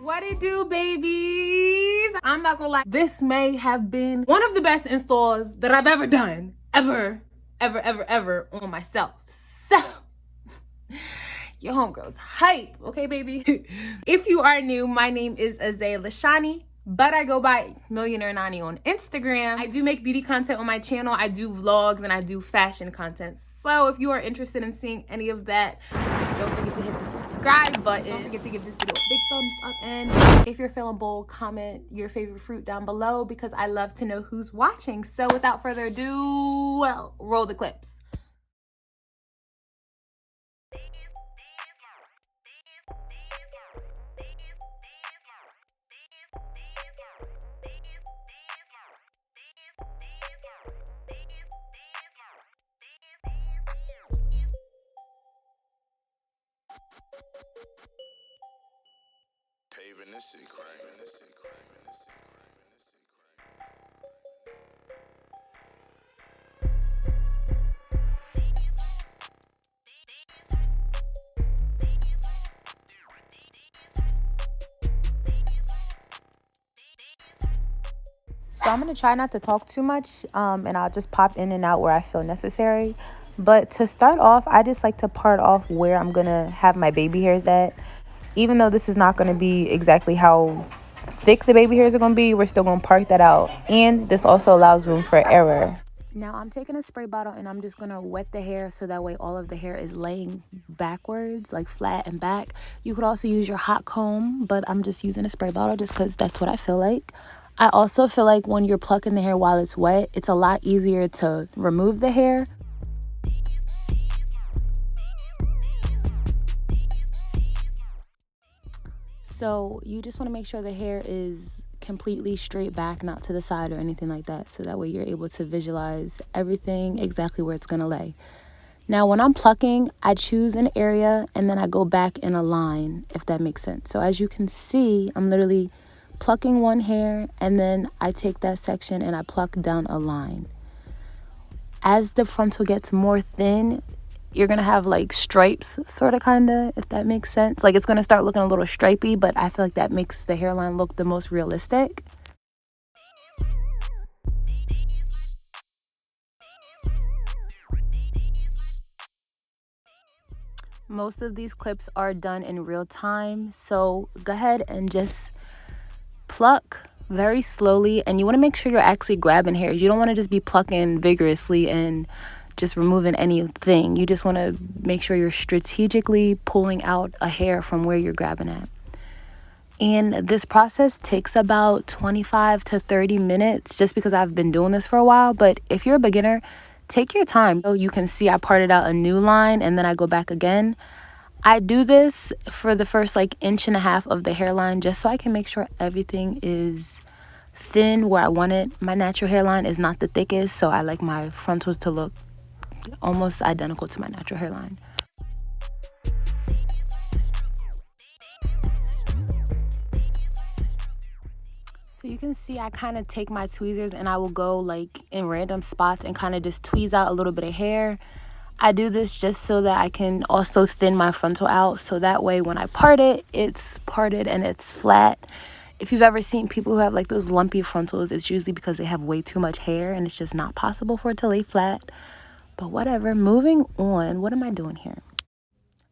What it do, babies? I'm not gonna lie, this may have been one of the best installs that I've ever done. Ever on myself. So, your homegirl's hype, okay, baby? If you are new, my name is Azay Lashani, but I go by Millionaire Nani on Instagram. I do make beauty content on my channel. I do vlogs and I do fashion content. So if you are interested in seeing any of that, don't forget to hit the subscribe button. Don't forget to give this video a big thumbs up. And if you're feeling bold, comment your favorite fruit down below because I love to know who's watching. So without further ado, well, roll the clips. Paving this shit crazy. So I'm going to try not to talk too much, and I'll just pop in and out where I feel necessary. But to start off, I just like to part off where I'm going to have my baby hairs at. Even though this is not going to be exactly how thick the baby hairs are going to be, we're still going to part that out. And this also allows room for error. Now I'm taking a spray bottle and I'm just going to wet the hair so that way all of the hair is laying backwards, like flat and back. You could also use your hot comb, but I'm just using a spray bottle just because that's what I feel like. I also feel like when you're plucking the hair while it's wet, it's a lot easier to remove the hair. So you just want to make sure the hair is completely straight back, not to the side or anything like that. So that way you're able to visualize everything exactly where it's going to lay. Now, when I'm plucking, I choose an area and then I go back in a line, if that makes sense. So as you can see, I'm literally plucking one hair and then I take that section and I pluck down a line. As the frontal gets more thin, you're gonna have like stripes, sort of, kinda, if that makes sense. Like it's gonna start looking a little stripy, but I feel like that makes the hairline look the most realistic. Most of these clips are done in real time, so go ahead and just pluck very slowly, and you want to make sure you're actually grabbing hairs. You don't want to just be plucking vigorously and just removing anything. You just want to make sure you're strategically pulling out a hair from where you're grabbing at. And this process takes about 25 to 30 minutes just because I've been doing this for a while. But if you're a beginner, take your time. So you can see I parted out a new line and then I go back again. I do this for the first like inch and a half of the hairline just so I can make sure everything is thin where I want it. My natural hairline is not the thickest, so I like my frontals to look almost identical to my natural hairline. So you can see I kind of take my tweezers and I will go like in random spots and kind of just tweeze out a little bit of hair. I do this just so that I can also thin my frontal out, so that way when I part it, it's parted and it's flat. If you've ever seen people who have like those lumpy frontals, it's usually because they have way too much hair and it's just not possible for it to lay flat. But whatever, moving on. What am I doing here?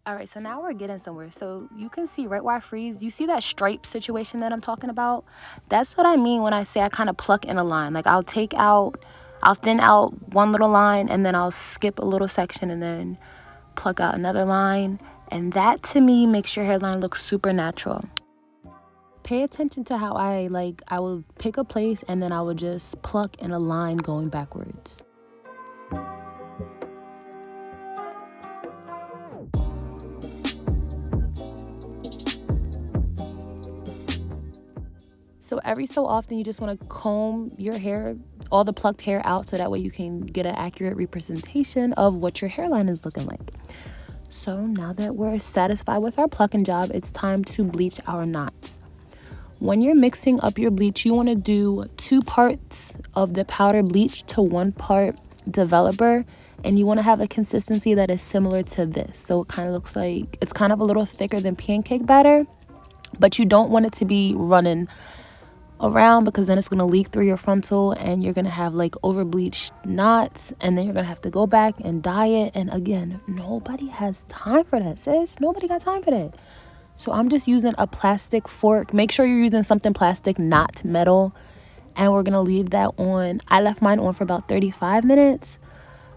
All right, so now we're getting somewhere. So you can see right where I freeze, you see that stripe situation that I'm talking about? That's what I mean when I say I kind of pluck in a line. Like I'll thin out one little line and then I'll skip a little section and then pluck out another line. And that to me makes your hairline look super natural. Pay attention to how I will pick a place and then I will just pluck in a line going backwards. So every so often you just want to comb your hair, all the plucked hair out, so that way you can get an accurate representation of what your hairline is looking like. So now that we're satisfied with our plucking job, it's time to bleach our knots. When you're mixing up your bleach, you want to do 2 parts of the powder bleach to 1 part developer, and you want to have a consistency that is similar to this. So it kind of looks like it's kind of a little thicker than pancake batter, but you don't want it to be running around because then it's going to leak through your frontal and you're going to have like over bleached knots, and then you're going to have to go back and dye it. And again, nobody has time for that, sis. Nobody got time for that. So I'm just using a plastic fork. Make sure you're using something plastic, not metal. And we're going to leave that on. I left mine on for about 35 minutes,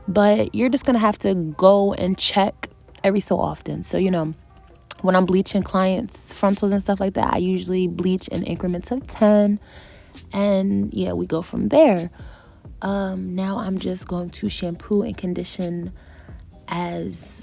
but you're just going to have to go and check every so often. So, you know, when I'm bleaching clients' frontals and stuff like that, I usually bleach in increments of 10. And yeah, we go from there. Now I'm just going to shampoo and condition as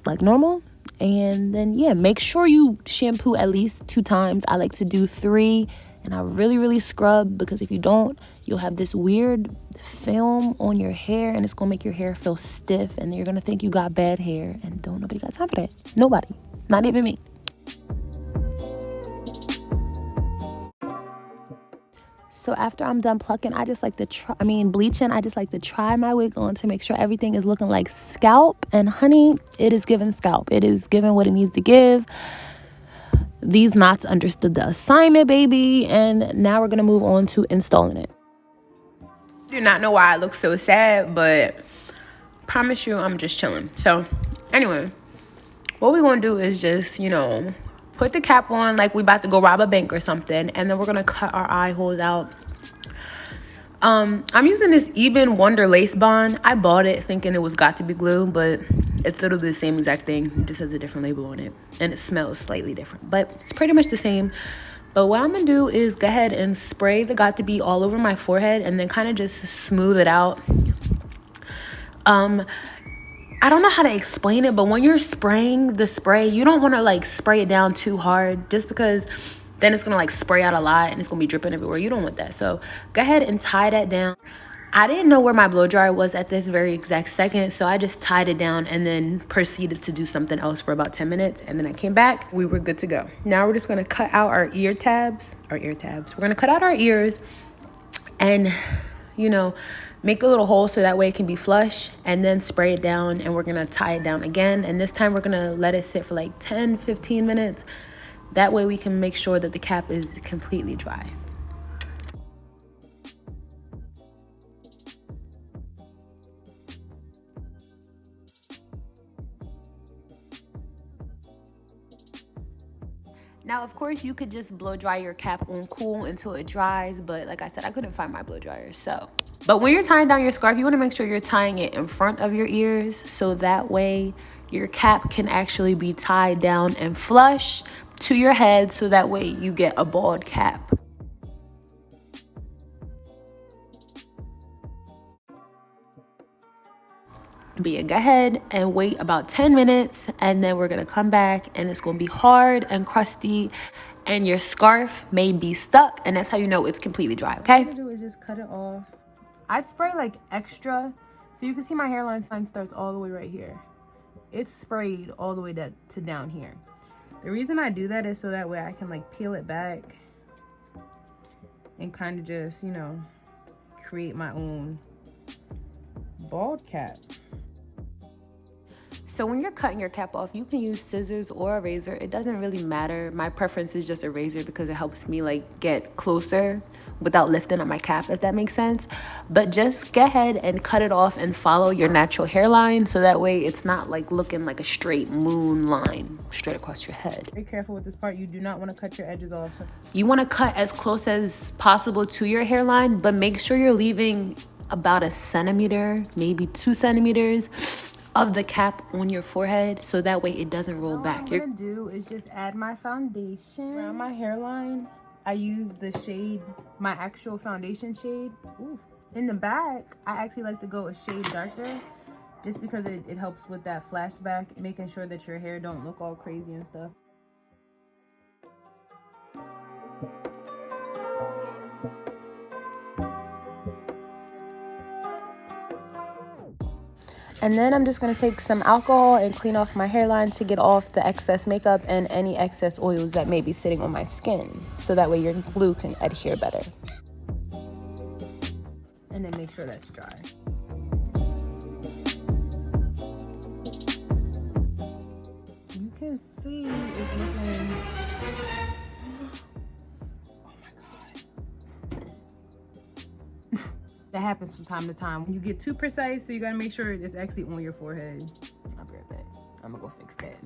like normal. And then, yeah, make sure you shampoo at least 2 times. I like to do 3. And I really scrub, because if you don't, you'll have this weird film on your hair and it's going to make your hair feel stiff. And you're going to think you got bad hair. And don't nobody got time for that. Nobody. Not even me. So after I'm done plucking, I just like to bleaching, I just like to try my wig on to make sure everything is looking like scalp. And honey, it is giving scalp. It is giving what it needs to give. These knots understood the assignment, baby. And now we're going to move on to installing it. I do not know why I look so sad, but promise you I'm just chilling. So anyway, what we're going to do is just, you know, put the cap on like we about to go rob a bank or something. And then we're going to cut our eye holes out. I'm using this Ebin Wonder Lace Bond. I bought it thinking it was got to be glue, but it's literally the same exact thing. It just has a different label on it. And it smells slightly different, but it's pretty much the same. But what I'm going to do is go ahead and spray the got to be all over my forehead and then kind of just smooth it out. I don't know how to explain it, but when you're spraying the spray, you don't want to like spray it down too hard, just because then it's going to like spray out a lot and it's going to be dripping everywhere. You don't want that. So go ahead and tie that down. I didn't know where my blow dryer was at this very exact second, so I just tied it down and then proceeded to do something else for about 10 minutes. And then I came back. We were good to go. Now we're just going to cut out our ear tabs. We're going to cut out our ears and, you know, make a little hole so that way it can be flush, and then spray it down, and we're going to tie it down again. And this time we're going to let it sit for like 10-15 minutes. That way we can make sure that the cap is completely dry. Now, of course, you could just blow dry your cap on cool until it dries, but like I said, I couldn't find my blow dryer, so. But when you're tying down your scarf, you want to make sure you're tying it in front of your ears, so that way your cap can actually be tied down and flush to your head, so that way you get a bald cap. But yeah, go ahead and wait about 10 minutes, and then we're gonna come back and it's gonna be hard and crusty and your scarf may be stuck, and that's how you know it's completely dry, okay? What I'm gonna do is just cut it off. I spray like extra, so you can see my hairline sign starts all the way right here. It's sprayed all the way to down here. The reason I do that is so that way I can like peel it back and kind of just, you know, create my own bald cap. So when you're cutting your cap off, you can use scissors or a razor. It doesn't really matter. My preference is just a razor because it helps me like get closer without lifting up my cap, if that makes sense. But just go ahead and cut it off and follow your natural hairline, so that way it's not like looking like a straight moon line straight across your head. Be careful with this part. You do not want to cut your edges off. You want to cut as close as possible to your hairline, but make sure you're leaving about 1 centimeter, maybe 2 centimeters of the cap on your forehead, so that way it doesn't roll back. What I'm gonna do is just add my foundation around my hairline. I use the shade, my actual foundation shade. Ooh. In the back, I actually like to go a shade darker, just because it helps with that flashback, making sure that your hair don't look all crazy and stuff. And then I'm just going to take some alcohol and clean off my hairline to get off the excess makeup and any excess oils that may be sitting on my skin. So that way your glue can adhere better. And then make sure that's dry. You can see it's looking... Oh my God. That happens from time to time. You get too precise, so you gotta make sure it's actually on your forehead. I'll be right back. I'm gonna go fix that.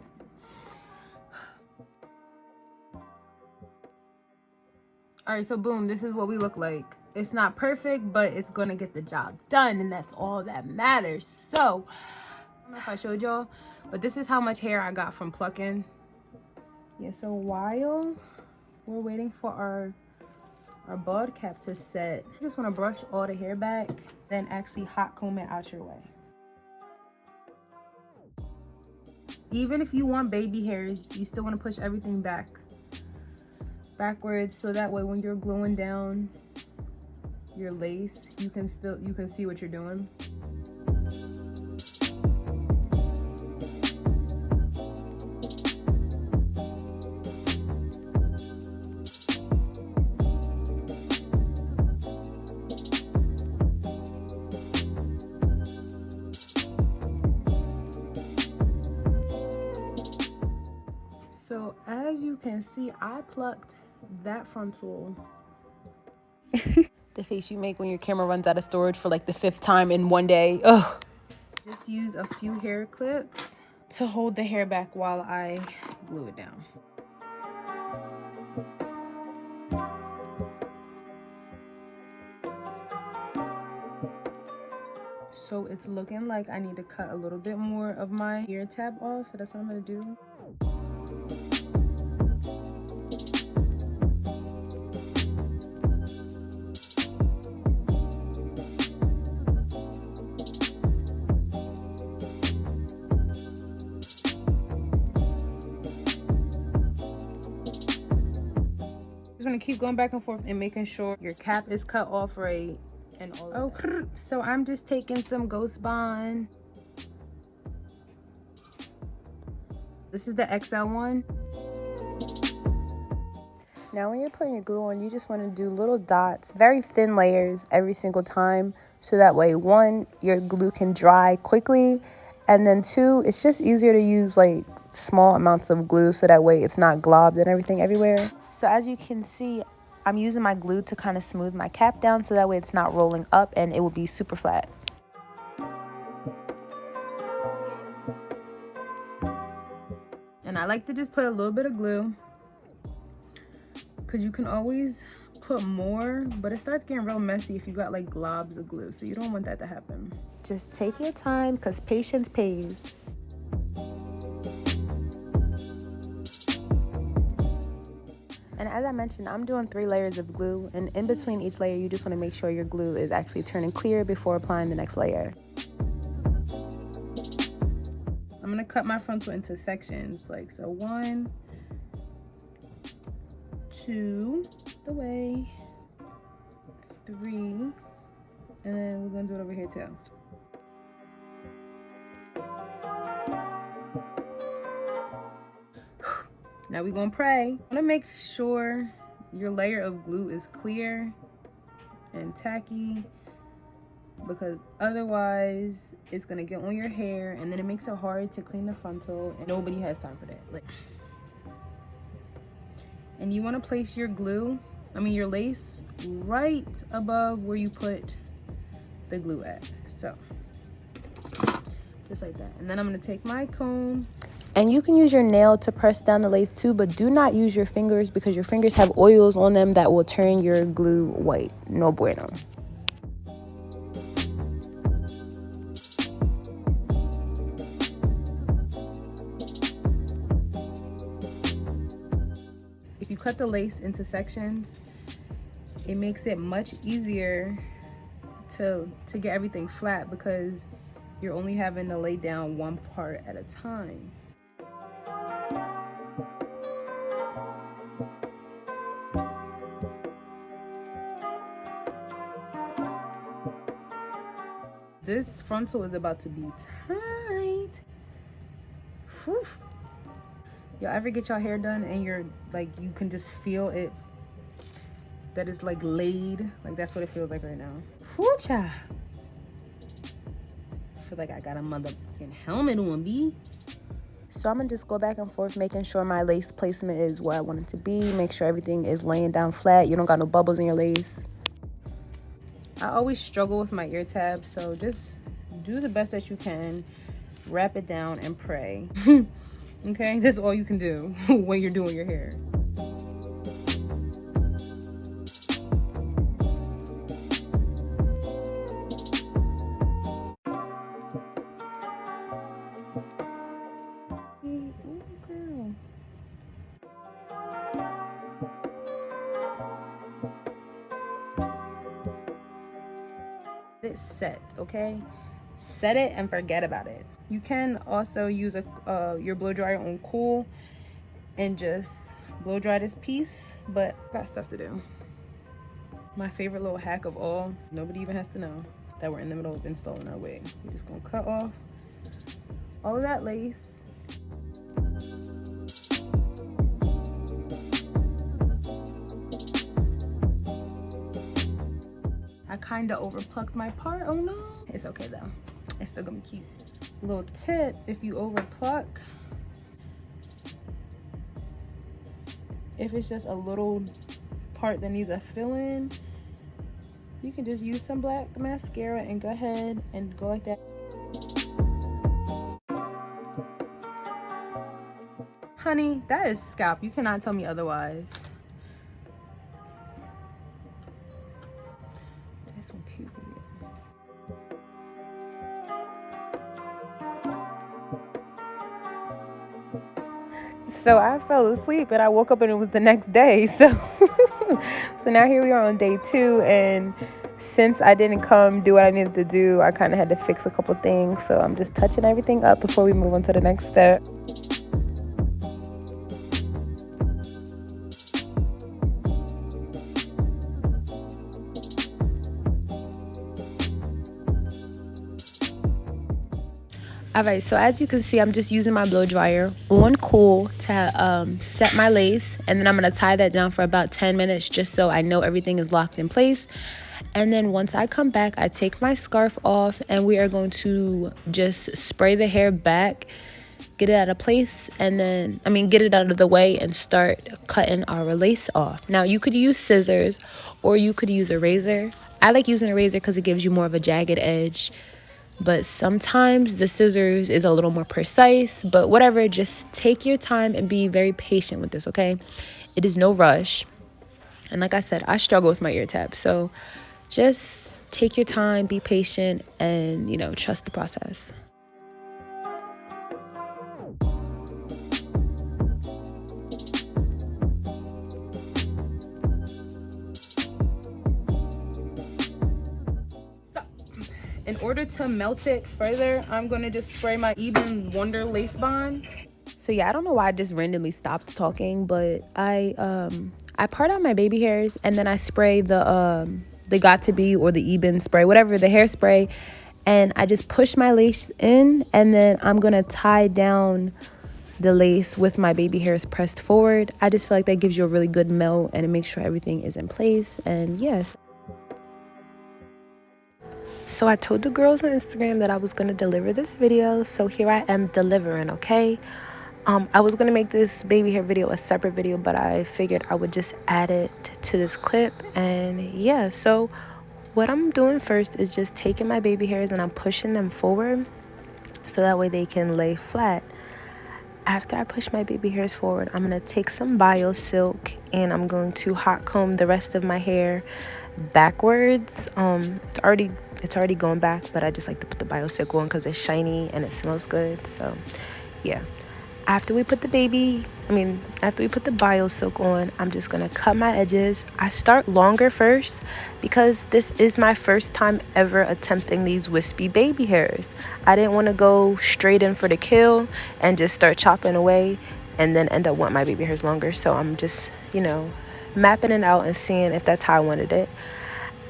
All right, so boom, this is what we look like. It's not perfect, but it's gonna get the job done, and that's all that matters. So, I don't know if I showed y'all, but this is how much hair I got from plucking. Yeah, so while we're waiting for our bald cap to set, I just wanna brush all the hair back, then actually hot comb it out your way. Even if you want baby hairs, you still wanna push everything backwards, so that way when you're gluing down your lace, you can see what you're doing. So as you can see, I plucked that frontal. The face you make when your camera runs out of storage for like the 5th time in one day. Ugh. Just use a few hair clips to hold the hair back while I glue it down. So it's looking like I need to cut a little bit more of my ear tab off, so that's what I'm gonna do. Just want to keep going back and forth and making sure your cap is cut off right and all of that. So I'm just taking some Ghost Bond. This is the XL one. Now when you're putting your glue on, you just want to do little dots, very thin layers every single time, so that way, 1, your glue can dry quickly, and then 2, it's just easier to use like small amounts of glue, so that way it's not globbed and everything everywhere. So as you can see, I'm using my glue to kind of smooth my cap down, so that way it's not rolling up and it will be super flat. And I like to just put a little bit of glue, because you can always put more, but it starts getting real messy if you got like globs of glue, so you don't want that to happen. Just take your time, because patience pays. And as I mentioned, I'm doing 3 layers of glue, and in between each layer, you just want to make sure your glue is actually turning clear before applying the next layer. I'm gonna cut my frontal into sections, like so 1, 2, the way, 3, and then we're gonna do it over here too. Now we're gonna pray. I wanna make sure your layer of glue is clear and tacky, because otherwise it's gonna get on your hair and then it makes it hard to clean the frontal, and nobody has time for that. Like, and you want to place your your lace right above where you put the glue at. So just like that. And then I'm going to take my comb. And you can use your nail to press down the lace too, but do not use your fingers, because your fingers have oils on them that will turn your glue white. No bueno. If you cut the lace into sections, it makes it much easier to get everything flat, because you're only having to lay down one part at a time. this frontal is about to be tight. Whew. Y'all ever get your hair done and you're like, you can just feel it, that it's like laid? Like that's what it feels like right now. Whew, child. I feel like I got a motherfucking helmet on, B. So I'm gonna just go back and forth making sure my lace placement is where I want it to be. Make sure everything is laying down flat. You don't got no bubbles in your lace. I always struggle with my ear tabs, so just do the best that you can. Wrap it down and pray. Okay, that's all you can do when you're doing your hair. Ooh, girl. It's set, okay? Set it and forget about it. You can also use your blow dryer on cool and just blow dry this piece, but I got stuff to do. My favorite little hack of all, nobody even has to know that we're in the middle of installing our wig. We're just gonna cut off all of that lace. I kind of overplucked my part. Oh no, it's okay though. It's still gonna be cute. Little tip, if you overpluck, if it's just a little part that needs a fill in, you can just use some black mascara and go ahead and go like that. Honey, that is scalp. You cannot tell me otherwise. That's one period. So I fell asleep and I woke up and it was the next day. So now here we are on day 2, and since I didn't come do what I needed to do, I kind of had to fix a couple things. So I'm just touching everything up before we move on to the next step. All right, so as you can see, I'm just using my blow dryer on cool to set my lace, and then I'm gonna tie that down for about 10 minutes just so I know everything is locked in place. And then once I come back, I take my scarf off and we are going to just spray the hair back, get it out of place, and then, get it out of the way and start cutting our lace off. Now, you could use scissors or you could use a razor. I like using a razor because it gives you more of a jagged edge. But sometimes the scissors is a little more precise, but whatever, just take your time and be very patient with this, okay? It is no rush. And like I said, I struggle with my ear tabs. So just take your time, be patient, and, trust the process. In order to melt it further, I'm gonna just spray my Ebin Wonder Lace Bond. So yeah, I don't know why I just randomly stopped talking, but I part out my baby hairs and then I spray the Got To Be or the Ebin spray, whatever, the hairspray, and I just push my lace in, and then I'm gonna tie down the lace with my baby hairs pressed forward. I just feel like that gives you a really good melt and it makes sure everything is in place. And yes. So I told the girls on Instagram that I was going to deliver this video. So here I am delivering, okay? I was going to make this baby hair video a separate video, but I figured I would just add it to this clip. And yeah, so what I'm doing first is just taking my baby hairs and I'm pushing them forward so that way they can lay flat. After I push my baby hairs forward, I'm going to take some biosilk and I'm going to hot comb the rest of my hair backwards. It's already going back, but I just like to put the biosilk on because it's shiny and it smells good. So yeah, after we put the biosilk on, I'm just gonna cut my edges. I start longer first because this is my first time ever attempting these wispy baby hairs. I didn't want to go straight in for the kill and just start chopping away and then end up wanting my baby hairs longer. So I'm just, mapping it out and seeing if that's how I wanted it.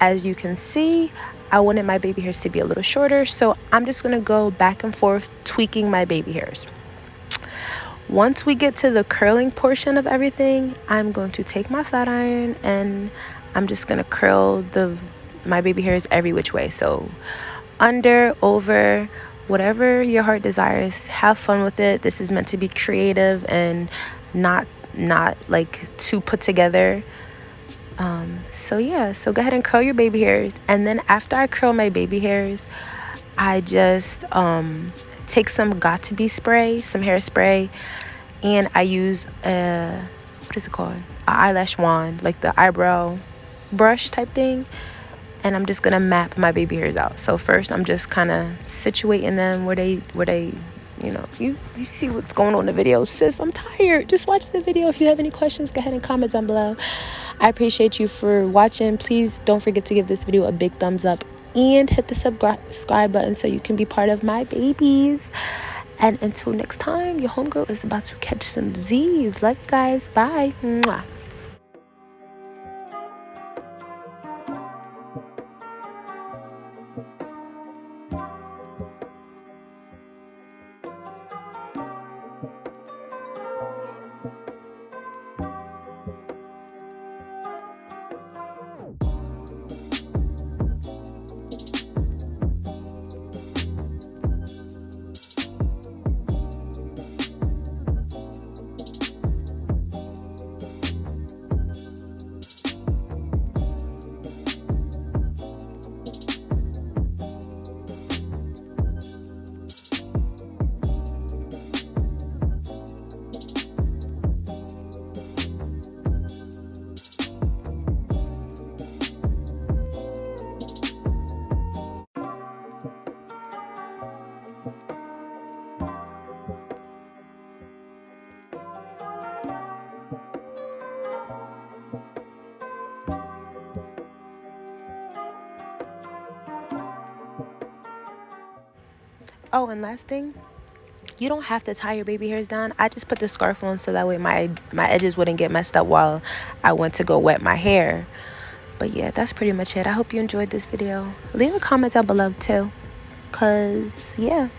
As you can see, I wanted my baby hairs to be a little shorter, so I'm just gonna go back and forth tweaking my baby hairs. Once we get to the curling portion of everything, I'm going to take my flat iron and I'm just gonna curl my baby hairs every which way. So under, over, whatever your heart desires. Have fun with it. This is meant to be creative and not like too put together. So yeah, so go ahead and curl your baby hairs, and then after I curl my baby hairs, I just take some got to be spray, some hairspray, and I use a, what is it called, an eyelash wand, like the eyebrow brush type thing, and I'm just gonna map my baby hairs out. So first I'm just kind of situating them where they you know, you see what's going on in the video. Sis, I'm tired. Just watch the video. If you have any questions, go ahead and comment down below. I appreciate you for watching. Please don't forget to give this video a big thumbs up and hit the subscribe button so you can be part of my babies. And until next time, your homegirl is about to catch some Z's. Love you guys. Bye. Mwah. Oh, and last thing, you don't have to tie your baby hairs down. I just put the scarf on so that way my edges wouldn't get messed up while I went to go wet my hair. But yeah, that's pretty much it. I hope you enjoyed this video. Leave a comment down below too, because yeah,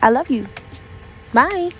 I love you. Bye.